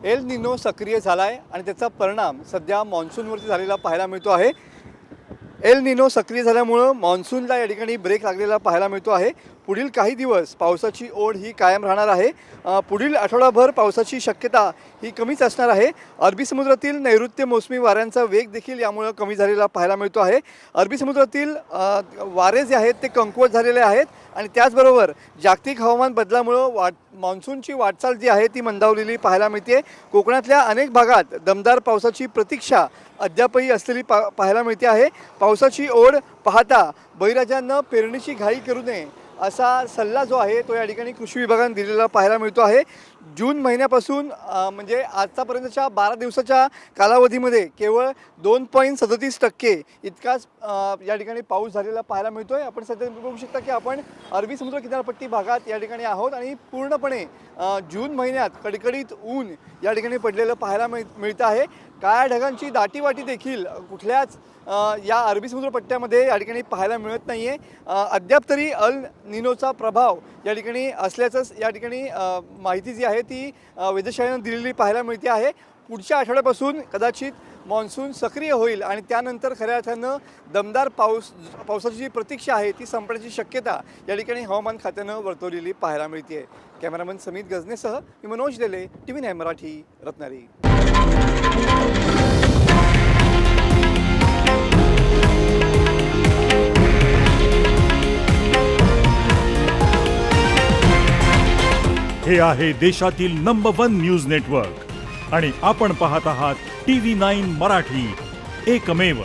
El Nino सक्रिय झाला आहे आणि त्याचा परिणाम सध्या मान्सूनवरती झालेला पाहायला मिळतो आहे। एल निनो सक्रिय झाल्यामुळं मान्सूनला या ठिकाणी ब्रेक लागलेला पाहायला मिळतो आहे। पुढील काही दिवस पावसाची ओढ ही कायम राहणार आहे। पुढील आठवडाभर पावसाची शक्यता ही कमीच असणार आहे। अरबी समुद्रातील नैऋत्य मोसमी वाऱ्यांचा वेग देखील यामुळे कमी झालेला पाहायला मिळतो आहे। अरबी समुद्रातील वारे जे आहेत ते कमकुवत झालेले आहेत आणि त्याचबरोबर जागतिक हवामान बदलामुळे मान्सूनची वाटचाल जी आहे ती मंदावलेली पाहायला मिळते। कोकणातल्या अनेक भागात दमदार पावसाची प्रतीक्षा अद्यापही असलेली पाहायला मिळते आहे। पावसाची ओढ पाहता बळीराजांना पेरणीची घाई करू नये असा सल्ला जो आहे तो या ठिकाणी कृषी विभागाने दिलेला पाहायला मिळतो आहे। जून महिन्यापासून म्हणजे आतापर्यंतच्या 12 दिवसाच्या कालावधीमध्ये केवळ 2.37% इतकाच या ठिकाणी पाऊस झालेला पाहायला मिळतो आहे। आपण सध्या बघू शकता की आपण अरबी समुद्र किनारपट्टी भागात या ठिकाणी आहोत आणि पूर्णपणे जून महिन्यात कडकडीत ऊन या ठिकाणी पडलेलं पाहायला मिळतं आहे। काळ्या ढगांची दाटीवाटी देखील कुठल्याच या अरबी समुद्र पट्ट्यामध्ये या ठिकाणी पाहायला मिळत नाही आहे। अद्याप तरी अल निनोचा प्रभाव या ठिकाणी असल्याचंच या ठिकाणी माहिती जी आहे ती वेधशाळेनं दिलेली पाहायला मिळते आहे। पुढच्या आठवड्यापासून कदाचित मान्सून सक्रिय होईल आणि त्यानंतर खऱ्या अर्थानं दमदार पावसाची जी प्रतीक्षा आहे ती संपण्याची शक्यता या ठिकाणी हवामान खात्यानं वर्तवलेली पाहायला मिळते आहे। कॅमेरामन समित गजनेसह मी मनोज देले, TV9 मराठी, रत्नागिरी। हे आहे देशातील नंबर 1 न्यूज नेटवर्क आणि आपण पाहत आहात TV9 मराठी, एकमेव।